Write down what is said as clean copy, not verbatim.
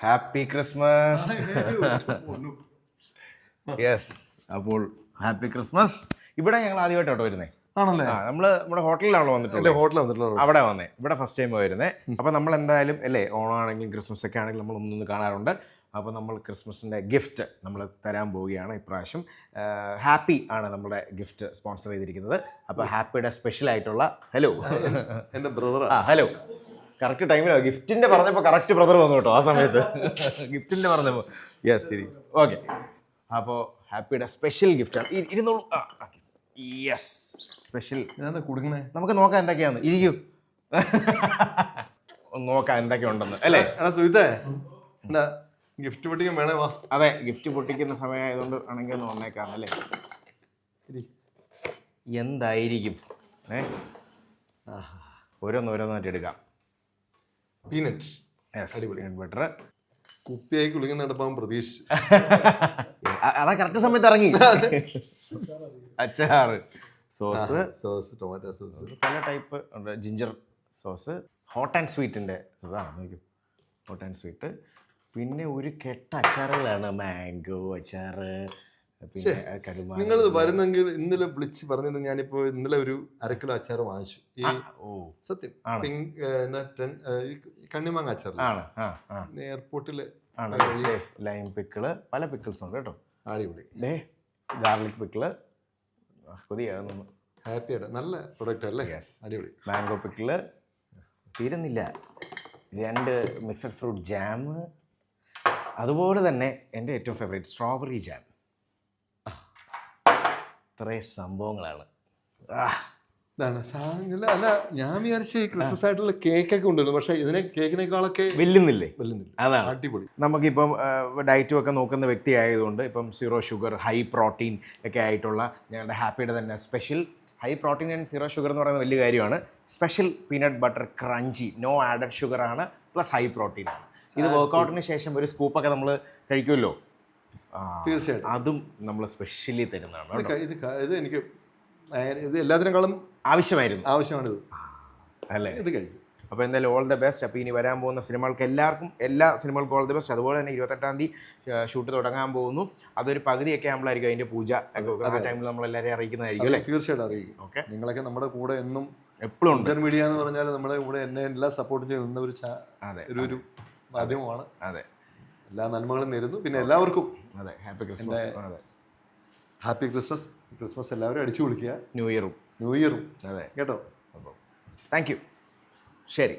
Happy Christmas. Yes, അപ്പോൾ happy Christmas. ഇവിടെ ഞങ്ങൾ ആദ്യമായിട്ടോ വരുന്നേ. ആണല്ലേ? നമ്മള് നമ്മുടെ ഹോട്ടലിലാണല്ലോ വന്നിട്ടുള്ളത്. ഹോട്ടലിൽ വന്നിട്ടുള്ളത് അവിടെ വന്നേ. ഇവിടെ ഫസ്റ്റ് ടൈം വരുന്നേ. അപ്പൊ നമ്മൾ എന്തായാലും അല്ലേ, ഓണമാണെങ്കിലും ക്രിസ്മസ് ഒക്കെ ആണെങ്കിലും നമ്മൾ ഒന്നൊന്ന് കാണാറുണ്ട്. അപ്പോൾ നമ്മൾ ക്രിസ്മസിൻ്റെ ഗിഫ്റ്റ് നമ്മൾ തരാൻ പോവുകയാണ് ഇപ്രാവശ്യം. ഹാപ്പി ആണ് നമ്മുടെ ഗിഫ്റ്റ് സ്പോൺസർ ചെയ്തിരിക്കുന്നത്. അപ്പോൾ ഹാപ്പിയുടെ സ്പെഷ്യൽ ആയിട്ടുള്ള ഹലോ എൻ്റെ ബ്രദർ. ഹലോ. കറക്റ്റ് ടൈമിലോ ഗിഫ്റ്റിൻ്റെ പറഞ്ഞപ്പോൾ കറക്റ്റ് ബ്രദർ വന്നു കേട്ടോ ആ സമയത്ത്. ഗിഫ്റ്റിൻ്റെ പറഞ്ഞപ്പോൾ യെസ്, ശരി, ഓക്കെ. അപ്പോൾ ഹാപ്പിയുടെ സ്പെഷ്യൽ ഗിഫ്റ്റാണ്. ഇരുന്നോളൂ. Yes, special. കുടുങ്ങണേ, നമുക്ക് നോക്കാം എന്തൊക്കെയാന്ന്. ഇരിക്കൂ, നോക്കാം എന്തൊക്കെയുണ്ടെന്ന് അല്ലേ. സുഹിതേ, ഗിഫ്റ്റ് പൊട്ടിക്കാൻ വേണേ വാ. അതെ, ഗിഫ്റ്റ് പൊട്ടിക്കുന്ന സമയമായതുകൊണ്ട് ആണെങ്കിൽ ഒന്ന് വന്നേക്കാം അല്ലേ. എന്തായിരിക്കും? ഓരോന്നോരോന്നായിട്ട് എടുക്കാം. Peanut, peanut butter. കുപ്പിയായി കുളിക്കുന്നിടപ്പം പ്രതീക്ഷിച്ചു. അതാ കറക്റ്റ് സമയത്ത് ഇറങ്ങി. അച്ചാറ്, സോസ്, ടൊമാറ്റോ സോസ്, പല ടൈപ്പ് ഉണ്ട്. ജിഞ്ചർ സോസ്, ഹോട്ട് ആൻഡ് സ്വീറ്റിൻ്റെ സോസാണ്. നോക്കൂ, ഹോട്ട് ആൻഡ് സ്വീറ്റ്. പിന്നെ ഒരു കെട്ട അച്ചാറുകളാണ്. മാംഗോ അച്ചാറ്, പിന്നെ കടുമാ. നിങ്ങളിത് വരുന്നെങ്കിൽ ഇന്നലെ വിളിച്ച് പറഞ്ഞിട്ട് ഞാനിപ്പോ ഇന്നലെ ഒരു 1/2 കിലോ അച്ചാർ വാങ്ങിച്ചു. ഈ സത്യം കണ്ണിമാങ്ങ അച്ചാർ എയർപോർട്ടില് ലൈം പിക്കിള്, പല പിക്കിൾസ് ഉണ്ട് കേട്ടോ. അടിപൊളി. ഗാർലിക് പിക്കിള്, കൊതിയാകുന്നു. ഹാപ്പിയാണ്, നല്ല പ്രൊഡക്റ്റ് അല്ലേ. അടിപൊളി. മാംഗോ പിക്കിള് തീരുന്നില്ല. 2 മിക്സഡ് ഫ്രൂട്ട് ജാം. അതുപോലെ തന്നെ എൻ്റെ ഏറ്റവും ഫേവറേറ്റ് സ്ട്രോബെറി ജാം. ഇത്രയും സംഭവങ്ങളാണ്. ഇതാണ് അല്ല, ഞാൻ വിചാരിച്ച ക്രിസ്മസ് ആയിട്ടുള്ള കേക്കൊക്കെ കൊണ്ടുവരുന്നു, പക്ഷെ ഇതിനെ കേക്കിനേക്കാളൊക്കെ വെല്ലുന്നില്ലേ. അതാണ് അടിപൊളി. നമുക്കിപ്പം ഡയറ്റും ഒക്കെ നോക്കുന്ന വ്യക്തി ആയതുകൊണ്ട് ഇപ്പം 0 ഷുഗർ, ഹൈ പ്രോട്ടീൻ ഒക്കെ ആയിട്ടുള്ള ഞങ്ങളുടെ ഹാപ്പിയുടെ തന്നെ special high protein and 0 sugar എന്ന് പറയുന്നത് വലിയ കാര്യമാണ്. Special peanut butter crunchy, no added sugar ആണ്, പ്ലസ് ഹൈ പ്രോട്ടീൻ ആണ്. ഇത് വർക്കൗട്ടിന് ശേഷം ഒരു സ്കൂപ്പൊക്കെ നമ്മൾ കഴിക്കുമല്ലോ, തീർച്ചയായിട്ടും അതും നമ്മൾ സ്പെഷ്യലി തരുന്നതാണ്. ഇത് എനിക്ക് ഇത് എല്ലാത്തിനേക്കാളും ആവശ്യമാണിത് അല്ലേ. ഇത് കഴിക്കും. അപ്പോൾ എന്തായാലും ഓൾ ദ ബെസ്റ്റ്. അപ്പോൾ ഇനി വരാൻ പോകുന്ന സിനിമകൾക്ക് എല്ലാവർക്കും എല്ലാ സിനിമകൾക്കും ഓൾ ദ ബെസ്റ്റ്. അതുപോലെ തന്നെ 28-ാം തീയതി ഷൂട്ട് തുടങ്ങാൻ പോകുന്നു. അതൊരു പകുതിയൊക്കെ ആകുമ്പോഴായിരിക്കും അതിൻ്റെ പൂജ. ആ ടൈമിൽ നമ്മളെല്ലാവരെയും അറിയിക്കുന്നതായിരിക്കും അല്ലേ. തീർച്ചയായിട്ടും അറിയിക്കും. ഓക്കെ, നിങ്ങളൊക്കെ നമ്മുടെ കൂടെ എന്നും എപ്പോഴും ഉണ്ട്. മീഡിയ എന്ന് പറഞ്ഞാൽ നമ്മുടെ കൂടെ എന്നെ എല്ലാം സപ്പോർട്ട് ചെയ്യുന്ന ഒരു മാധ്യമമാണ്. അതെ, എല്ലാ നന്മകളും നേരുന്നു. പിന്നെ എല്ലാവർക്കും അതെ ഹാപ്പി ക്രിസ്മസ്. അതെ, ഹാപ്പി ക്രിസ്മസ്. ക്രിസ്മസ് എല്ലാവരും അടിച്ചു വിളിക്കുക. ന്യൂ ഇയറും അതെ കേട്ടോ. Thank you. ശരി.